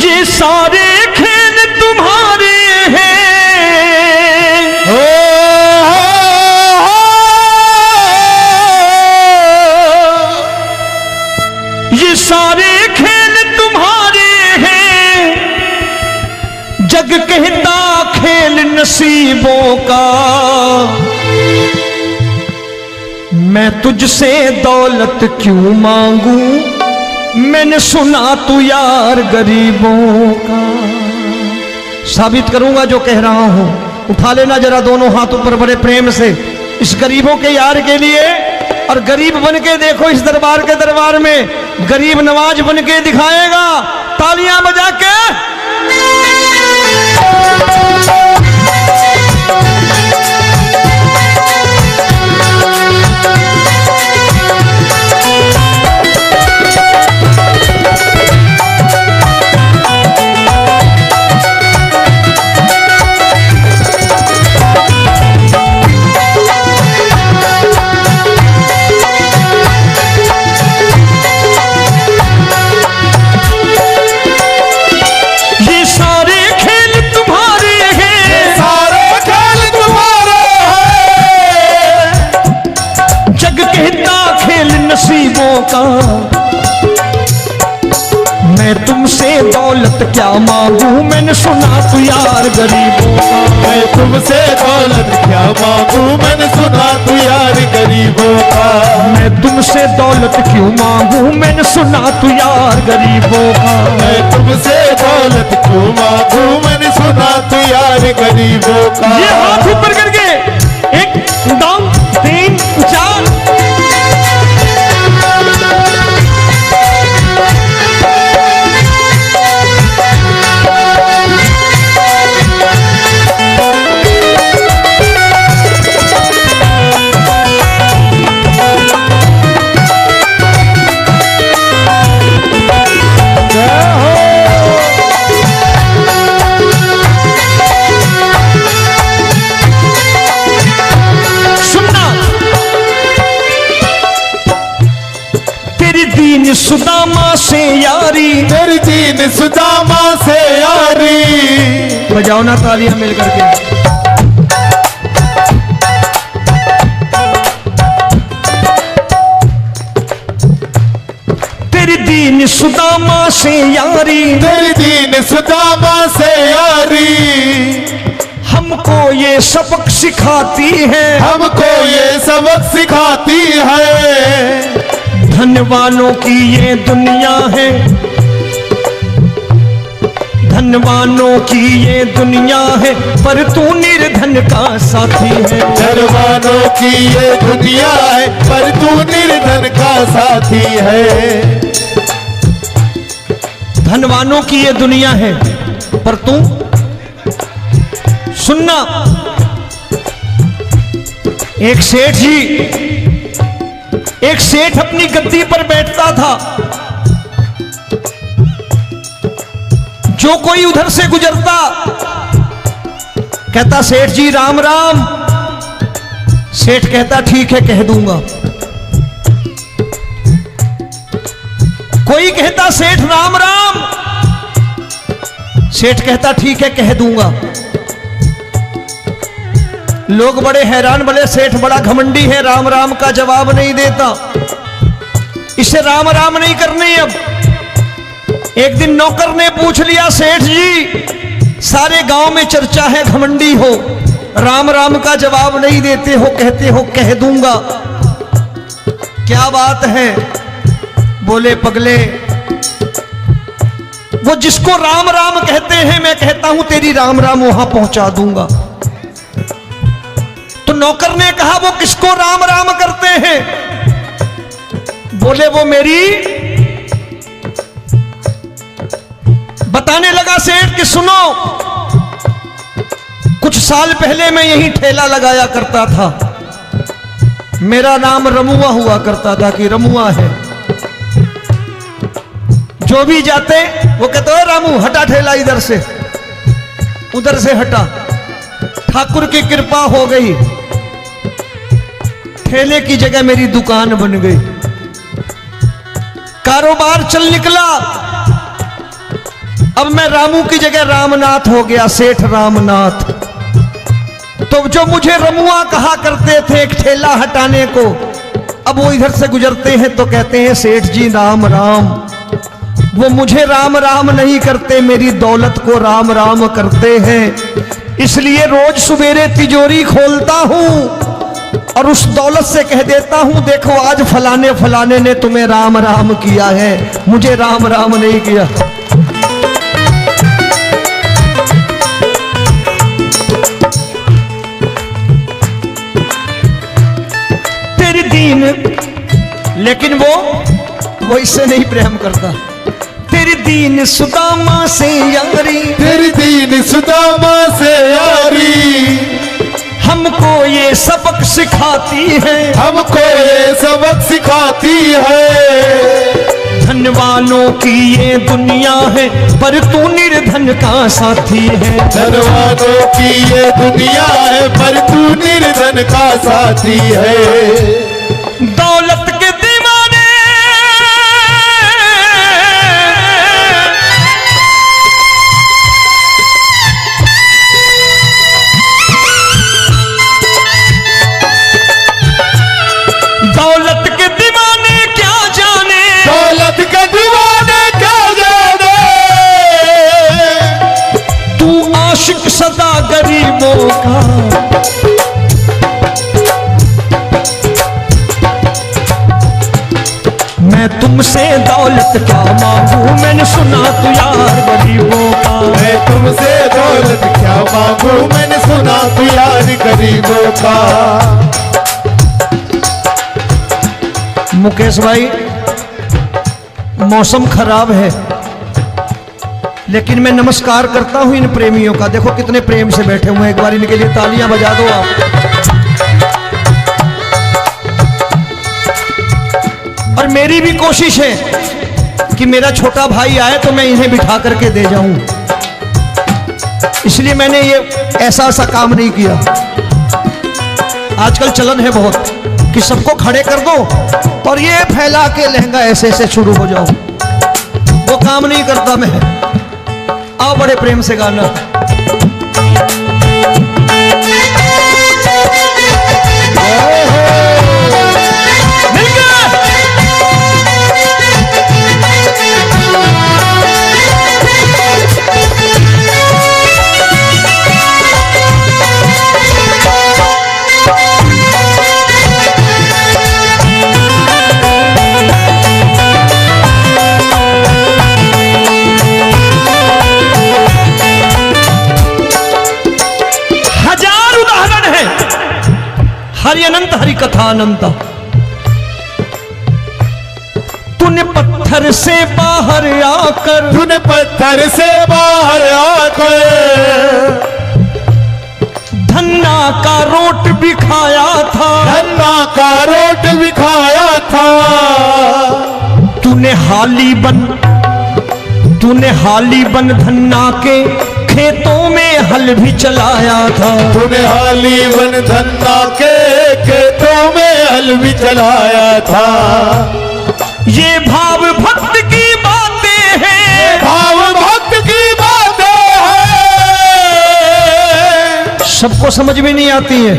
ये सारे खेल तुम्हारे हैं, ये सारे खेल तुम्हारे हैं, जग कहता खेल नसीबों का। मैं तुझसे दौलत क्यों मांगू, मैंने सुना तू यार गरीबों का। साबित करूंगा जो कह रहा हूं। उठा लेना जरा दोनों हाथ ऊपर बड़े प्रेम से इस गरीबों के यार के लिए, और गरीब बन के देखो इस दरबार के दरबार में गरीब नवाज बन के दिखाएगा, तालियां बजा के। नसीबों का मैं तुमसे दौलत क्या मांगू, मैंने सुना तू यार गरीबों का। मैं तुमसे दौलत क्या मांगू, मैंने सुना तू यार गरीबों का। मैं तुमसे दौलत क्यों मांगू, मैंने सुना तू यार गरीबों का। मैं तुमसे दौलत क्यों मांगू, मैंने सुना तू यार गरीबों का। ये हाथ ऊपर करके 1 2 3 4 सुदामा से यारी, तेरी दीन सुदामा से यारी। बजाओ ना तालियां मिल करके। तेरी दीन सुदामा से यारी, तेरी दीन सुदामा से यारी। हमको ये सबक सिखाती है, हमको ये सबक सिखाती है। धनवानों की ये दुनिया है, धनवानों की ये दुनिया है, पर तू निर्धन का साथी है। धनवानों की ये दुनिया है, पर तू निर्धन का साथी है। धनवानों की ये दुनिया है, पर तू सुनना। एक सेठ अपनी गद्दी पर बैठता था। जो कोई उधर से गुजरता कहता सेठ जी राम राम। सेठ कहता ठीक है कह दूंगा। कोई कहता सेठ राम राम। सेठ कहता ठीक है कह दूंगा। लोग बड़े हैरान, बोले सेठ बड़ा घमंडी है, राम राम का जवाब नहीं देता, इसे राम राम नहीं करनी। अब एक दिन नौकर ने पूछ लिया, सेठ जी सारे गांव में चर्चा है घमंडी हो, राम राम का जवाब नहीं देते हो, कहते हो कह दूंगा, क्या बात है? बोले पगले, वो जिसको राम राम कहते हैं मैं कहता हूं तेरी राम राम वहां पहुंचा दूंगा। तो नौकर ने कहा वो किसको राम राम करते हैं? बोले वो मेरी। बताने लगा सेठ कि सुनो, कुछ साल पहले मैं यही ठेला लगाया करता था, मेरा नाम रमुआ हुआ करता था कि रमुआ है। जो भी जाते वो कहते हो रामू हटा ठेला इधर से, उधर से हटा। ठाकुर की कृपा हो गई, ठेले की जगह मेरी दुकान बन गई, कारोबार चल निकला। अब मैं रामू की जगह रामनाथ हो गया, सेठ रामनाथ। तो जो मुझे रमुआ कहा करते थे एक ठेला हटाने को, अब वो इधर से गुजरते हैं तो कहते हैं सेठ जी राम राम। वो मुझे राम राम नहीं करते, मेरी दौलत को राम राम करते हैं। इसलिए रोज सवेरे तिजोरी खोलता हूं और उस दौलत से कह देता हूं, देखो आज फलाने फलाने ने तुम्हें राम राम किया है, मुझे राम राम नहीं किया। तेरी दीन, लेकिन वो इससे नहीं प्रेम करता। तेरी दीन सुदामा से यारी, तेरी दीन सुदामा से यारी, हमको ये सबक सिखाती है, हमको ये सबक सिखाती है। धन वालों की ये दुनिया है, पर तू निर्धन का साथी है। धन वालों की ये दुनिया है, पर तू निर्धन का साथी है। दौलत के दीवाने दौलत के दीवाने क्या जाने, दौलत के दीवाने क्या जाने। तू आशिक सदा गरीबों का। मैं तुमसे दौलत क्या मांगू, मैंने सुना तू यार गरीबों का। मैं तुमसे दौलत क्या मांगू, मैंने सुना तू यार गरीबों का। मुकेश भाई, मौसम खराब है, लेकिन मैं नमस्कार करता हूं इन प्रेमियों का। देखो कितने प्रेम से बैठे हुए हैं, एक बार इनके लिए तालियां बजा दो आप। और मेरी भी कोशिश है कि मेरा छोटा भाई आए तो मैं इन्हें बिठा करके दे जाऊं, इसलिए मैंने ये ऐसा काम नहीं किया। आजकल चलन है बहुत कि सबको खड़े कर दो और ये फैला के लहंगा ऐसे ऐसे शुरू हो जाओ, वो काम नहीं करता मैं। आओ बड़े प्रेम से गाना। हरि अनंत हरि कथा अनंत। तूने पत्थर से बाहर आकर, तूने पत्थर से बाहर आकर धन्ना का रोट भी खाया था, धन्ना का रोट भी खाया था। तूने हाली बन धन्ना के खेतों में हल भी चलाया था। तूने हाली बन धन्ना के खेतों में हल भी चलाया था। ये भाव भक्त की बातें हैं, भाव भक्त की बातें हैं। सबको समझ में नहीं आती है।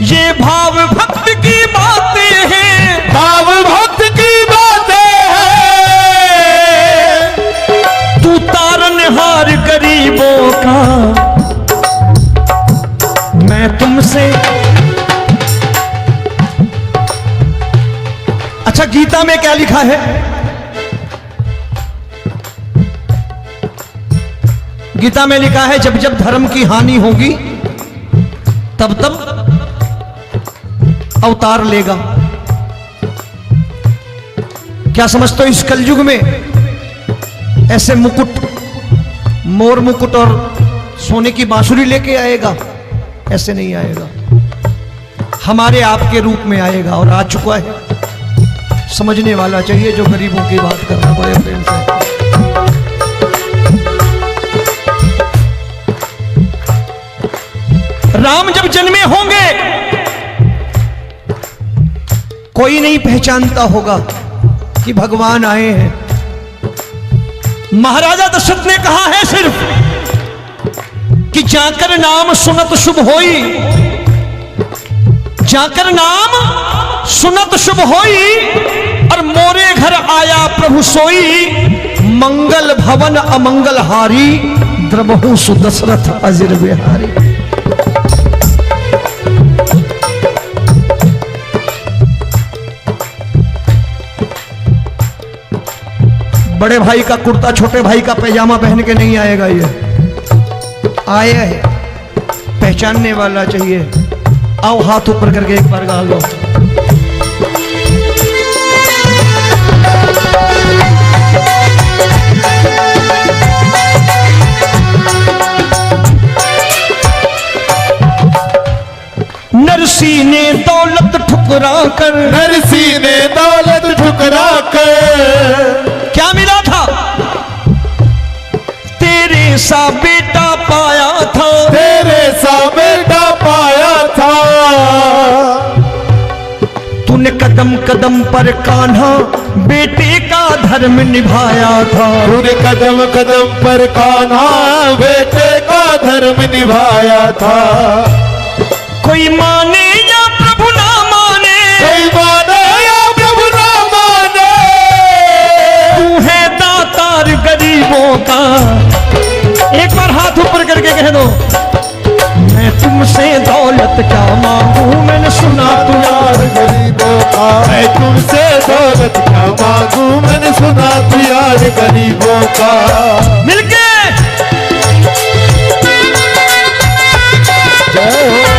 ये भाव भक्त की बातें हैं, भाव भक्त की बातें हैं। तू तारनहार गरीबों का, मैं तुमसे। अच्छा, गीता में क्या लिखा है? गीता में लिखा है जब जब धर्म की हानि होगी तब तब अवतार लेगा। क्या समझते हो, इस कलयुग में ऐसे मुकुट, मोर मुकुट और सोने की बांसुरी लेके आएगा? ऐसे नहीं आएगा, हमारे आपके रूप में आएगा और आ चुका है। समझने वाला चाहिए जो गरीबों की बात करना बड़े प्रेम से। राम जब जन्मे होंगे कोई नहीं पहचानता होगा, कि भगवान आए हैं। महाराजा दशरथ ने कहा है सिर्फ कि जाकर नाम सुनत शुभ होई, जाकर नाम सुनत शुभ होई, और मोरे घर आया प्रभु सोई, मंगल भवन अमंगल हारी, द्रबहु सुदशरथ अजिर बिहारी। बड़े भाई का कुर्ता छोटे भाई का पैजामा पहन के नहीं आएगा, ये आया है पहचानने वाला चाहिए। आओ हाथ ऊपर करके एक बार गा लो। नरसी ने दौलत ठुकरा कर, नरसी ने दौलत ठुकरा कर, क्या मिला था? तेरे सा बेटा पाया था, तेरे सा बेटा पाया था। तूने कदम कदम पर कान्हा बेटे का धर्म निभाया था, तूने कदम कदम पर कान्हा बेटे का धर्म निभाया था। कोई माने या प्रभु ना माने, कोई माने या प्रभु ना माने, तू है दातार गरीबों का। एक बार हाथ ऊपर करके कह दो, मैं तुमसे दौलत क्या मांगू, मैंने सुना तू यार गरीबों का। मैं तुमसे दौलत क्या मांगू, मैंने सुना तू यार गरीबों का। मिलके जय हो।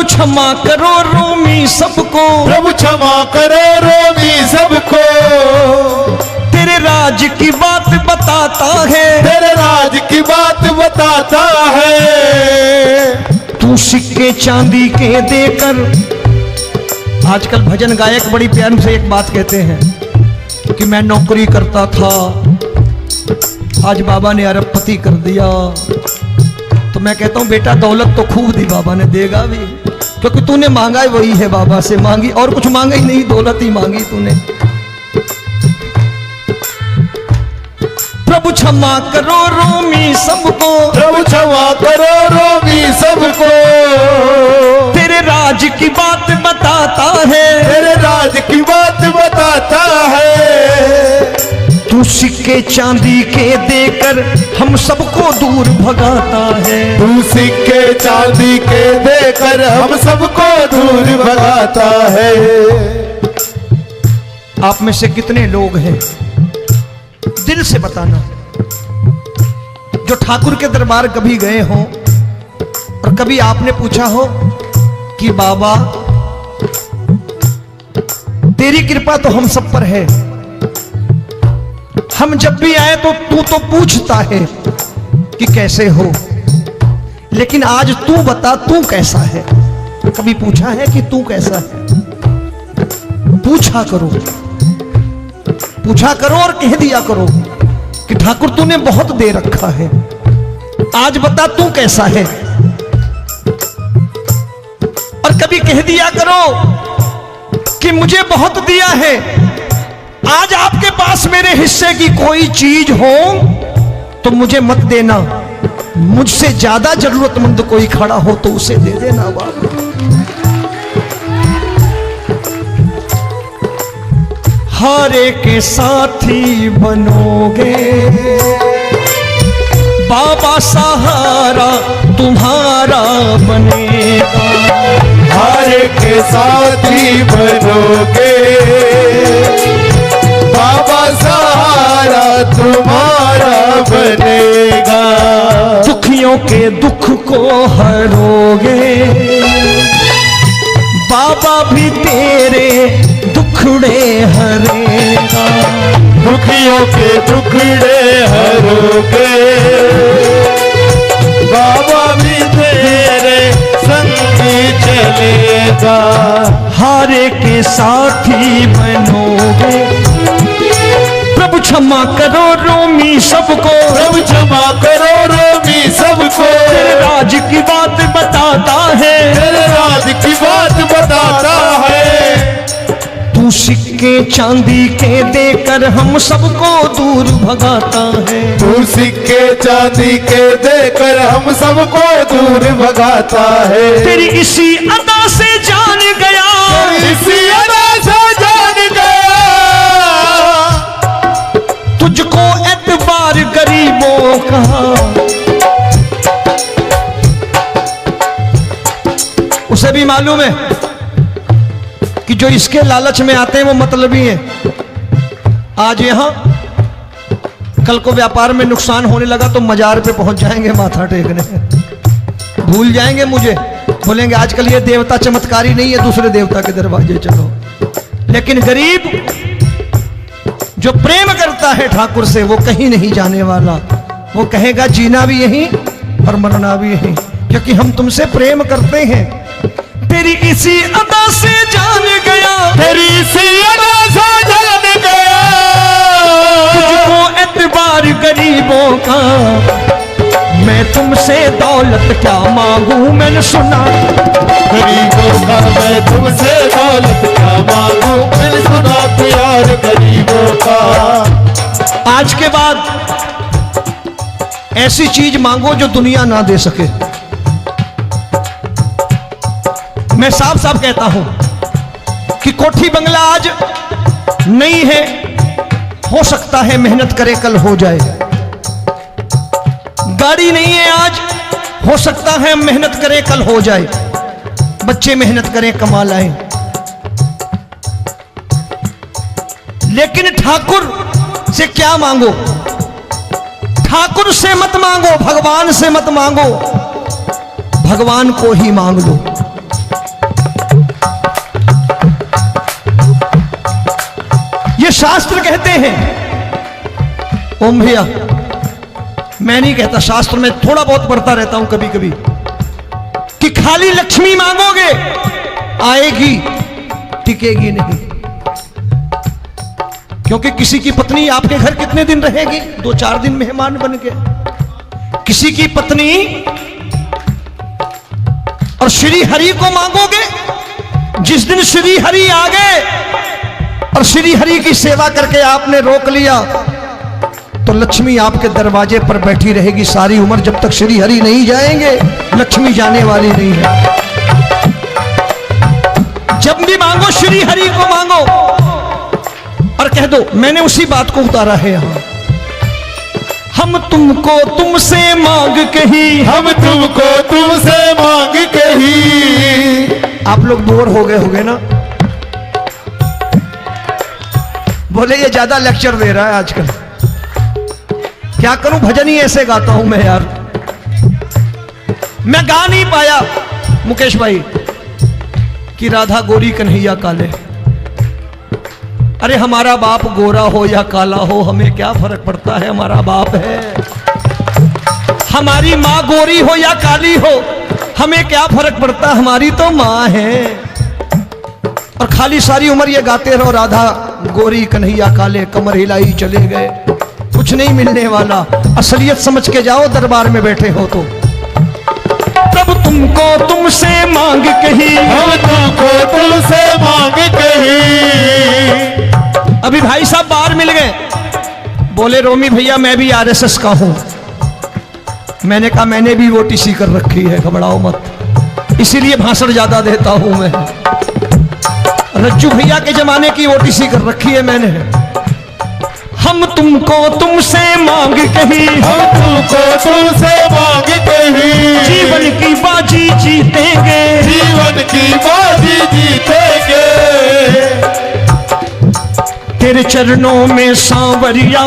क्षमा करो रोमी सबको, प्रभु क्षमा करो रोमी सबको। तेरे राज की बात बताता है, तेरे राज की बात बताता है। तू सिक्के चांदी के देकर, आजकल भजन गायक बड़ी प्यार से एक बात कहते हैं कि मैं नौकरी करता था, आज बाबा ने अरबपति कर दिया। तो मैं कहता हूं बेटा दौलत तो खूब दी बाबा ने, देगा भी, क्योंकि तूने मांगा वही है बाबा से, मांगी और कुछ मांगा ही नहीं, दौलत ही मांगी तूने। प्रभु क्षमा करो रोमी सबको, प्रभु क्षमा करो रोमी सबको। तेरे राज की बात बताता है, तेरे राज की बात बताता है। तू सिक्के चांदी के देकर हम सबको दूर भगाता है, तू सिक्के चांदी के देकर हम सबको दूर भगाता है। आप में से कितने लोग हैं, दिल से बताना, जो ठाकुर के दरबार कभी गए हो और कभी आपने पूछा हो कि बाबा तेरी कृपा तो हम सब पर है, हम जब भी आए तो तू तो पूछता है कि कैसे हो, लेकिन आज तू बता तू कैसा है। कभी पूछा है कि तू कैसा है? पूछा करो, पूछा करो और कह दिया करो कि ठाकुर तूने बहुत दे रखा है, आज बता तू कैसा है। और कभी कह दिया करो कि मुझे बहुत दिया है, आज आपके पास मेरे हिस्से की कोई चीज हो तो मुझे मत देना, मुझसे ज्यादा जरूरतमंद कोई खड़ा हो तो उसे दे देना बाबा। हारे के साथी बनोगे बाबा, सहारा तुम्हारा बनेगा। हारे के साथी बनोगे बाबा, सहारा तुम्हारा बनेगा। दुखियों के दुख को हरोगे बाबा, भी तेरे दुखड़े हरेगा। दुखियों के दुखड़े हरोगे, बाबा भी तेरे संगी चलेगा। हारे के साथी बनोगे, प्रभु क्षमा करो रोमी सबको, प्रभु क्षमा करो रोमी सबको, तेरे राज की बात बताता है, तेरे राज की बात बताता है। तू सिक्के चांदी के देकर हम सबको दूर भगाता है, तू सिक्के चांदी के देकर हम सबको दूर भगाता है। तेरी इसी अदा से जान गया, इसी अदा से जान गया, तुझको एतबार गरीबों का। उसे भी मालूम है कि जो इसके लालच में आते हैं वो मतलबी हैं। आज यहां कल को व्यापार में नुकसान होने लगा तो मजार पे पहुंच जाएंगे माथा टेकने, भूल जाएंगे मुझे, बोलेंगे आजकल ये देवता चमत्कारी नहीं है, दूसरे देवता के दरवाजे चलो। लेकिन गरीब जो प्रेम करता है ठाकुर से वो कहीं नहीं जाने वाला, वो कहेगा जीना भी यहीं और मरना भी यहीं, क्योंकि हम तुमसे प्रेम करते हैं। तेरी इसी अदा से जान गया, तेरी इसी अदा से जान गया, तुझको एतबार गरीबों का। मैं तुमसे दौलत क्या मांगू, मैंने सुना गरीबों का। मैं तुमसे दौलत क्या मांगू, मैंने सुना प्यार गरीबों का। आज के बाद ऐसी चीज मांगो जो दुनिया ना दे सके। मैं साफ साफ कहता हूं कि कोठी बंगला आज नहीं है, हो सकता है मेहनत करे कल हो जाए। गाड़ी नहीं है आज, हो सकता है मेहनत करें कल हो जाए। बच्चे मेहनत करें कमा लाएं, लेकिन ठाकुर से क्या मांगो? ठाकुर से मत मांगो, भगवान से मत मांगो, भगवान को ही मांग लो। ये शास्त्र कहते हैं, ओम भैया मैं नहीं कहता, शास्त्र में थोड़ा बहुत पढ़ता रहता हूं कभी कभी, कि खाली लक्ष्मी मांगोगे आएगी, टिकेगी नहीं। क्योंकि किसी की पत्नी आपके घर कितने दिन रहेगी? 2-4 दिन मेहमान बन के। किसी की पत्नी और श्री हरि को मांगोगे, जिस दिन श्री हरि आ गए और श्री हरि की सेवा करके आपने रोक लिया तो लक्ष्मी आपके दरवाजे पर बैठी रहेगी सारी उम्र। जब तक श्री हरि नहीं जाएंगे लक्ष्मी जाने वाली नहीं है। जब भी मांगो श्री हरि को मांगो और कह दो मैंने उसी बात को उतारा है यहां, हम तुमको तुमसे मांग कही, हम तुमको तुमसे मांग कही। आप लोग बोर हो गए ना? बोले ये ज्यादा लेक्चर दे रहा है आजकल, क्या करूं, भजन ही ऐसे गाता हूं मैं यार। मैं गा नहीं पाया मुकेश भाई कि राधा गोरी कन्हैया काले। अरे हमारा बाप गोरा हो या काला हो हमें क्या फर्क पड़ता है, हमारा बाप है। हमारी माँ गोरी हो या काली हो हमें क्या फर्क पड़ता, हमारी तो माँ है। और खाली सारी उम्र ये गाते रहो राधा गोरी कन्हैया काले, कमर हिलाई चले गए, कुछ नहीं मिलने वाला। असलियत समझ के जाओ दरबार में बैठे हो तो। तब तुमको तुमसे मांग कही, हम तुमको तुमसे मांग कही। अभी भाई साहब बाहर मिल गए, बोले रोमी भैया मैं भी आरएसएस का हूं। मैंने कहा मैंने भी ओटीसी कर रखी है, घबराओ मत, इसीलिए भाषण ज्यादा देता हूं मैं। रज्जू भैया के जमाने की ओटीसी कर रखी है मैंने। हम तुमको तुमसे मांग कही, हम तुमको तुमसे मांग कही। जीवन की बाजी जीतेंगे, जीवन की बाजी जीतेंगे। तेरे चरणों में सांवरिया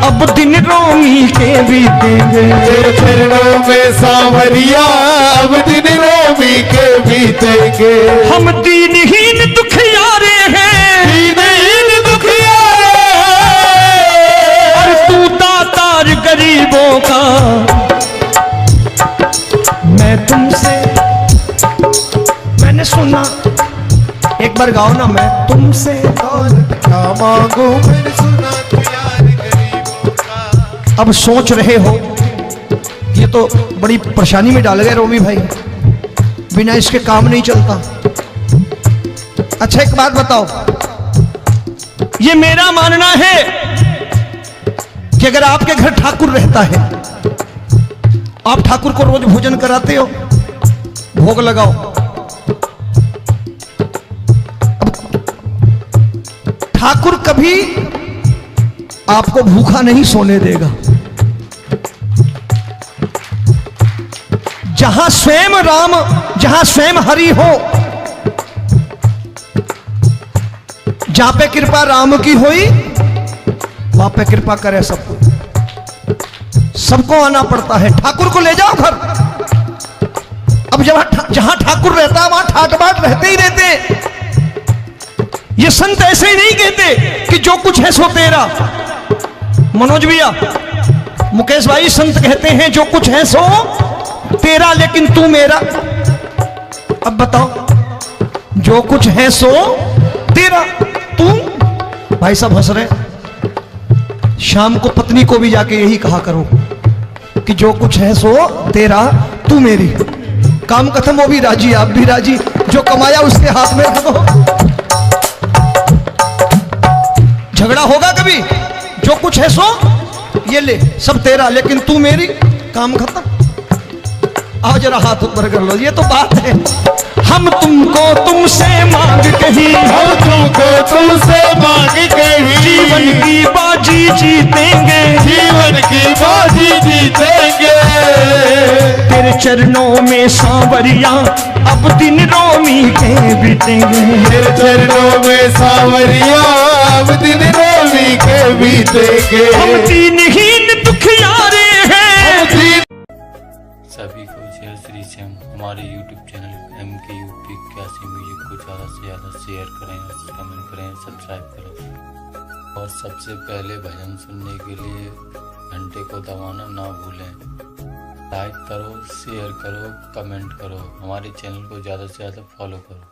अब दिन रोमी के बीतेंगे। तेरे चरणों में सांवरिया अब दिन रोमी के बीतेंगे। हम दीनहीन दुखियारे हैं, दीनहीन दुखियारे हैं, एक बार गाओ ना, मैं तुमसे दौलत क्या मांगू, मैंने सुना तू यार गरीबों का। अब सोच रहे हो ये तो बड़ी परेशानी में डाल गए रोमी भाई, बिना इसके काम नहीं चलता। अच्छा एक बात बताओ, ये मेरा मानना है कि अगर आपके घर ठाकुर रहता है, आप ठाकुर को रोज भोजन कराते हो, भोग लगाओ, अब ठाकुर कभी आपको भूखा नहीं सोने देगा। जहां स्वयं राम, जहां स्वयं हरि हो, जहां पे कृपा राम की हुई वहां पे कृपा करे सबको, सबको आना पड़ता है। ठाकुर को ले जाओ घर। अब जहां ठाकुर रहता है वहां ठाट बाट रहते ही रहते। ये संत ऐसे ही नहीं कहते कि जो कुछ है सो तेरा। मनोज भैया, मुकेश भाई, संत कहते हैं जो कुछ है सो तेरा लेकिन तू मेरा। अब बताओ, जो कुछ है सो तेरा, तू। भाई साहब हंस रहे। शाम को पत्नी को भी जाके यही कहा करो कि जो कुछ है सो तेरा, तू मेरी। काम खत्म, वो भी राजी, आप भी राजी, जो कमाया उसके हाथ में रख दो। झगड़ा होगा कभी? जो कुछ है सो ये ले, सब तेरा लेकिन तू मेरी, काम खत्म। आओ जरा हाथ ऊपर कर लो, ये तो बात है। हम तुमको तुमसे मांग कहीं, हम तुमको तुमसे मांग कहीं, जीवन की बाजी जीतेंगे, जीवन की बाजी जीतेंगे। तेरे चरणों में सांवरिया अब दिन रोमी के बीतेंगे। तेरे चरणों में सांवरिया अब दिन रोमी के बीतेंगे। हम दीनहीन दुखियारे हैं। सभी को जय श्री श्याम। हमारे YouTube चैनल MKUP81 म्यूजिक को ज़्यादा से ज़्यादा शेयर करें, कमेंट करें, सब्सक्राइब करें और सबसे पहले भजन सुनने के लिए घंटे को दबाना ना भूलें। लाइक करो, शेयर करो, कमेंट करो, हमारे चैनल को ज़्यादा से ज़्यादा फॉलो करो।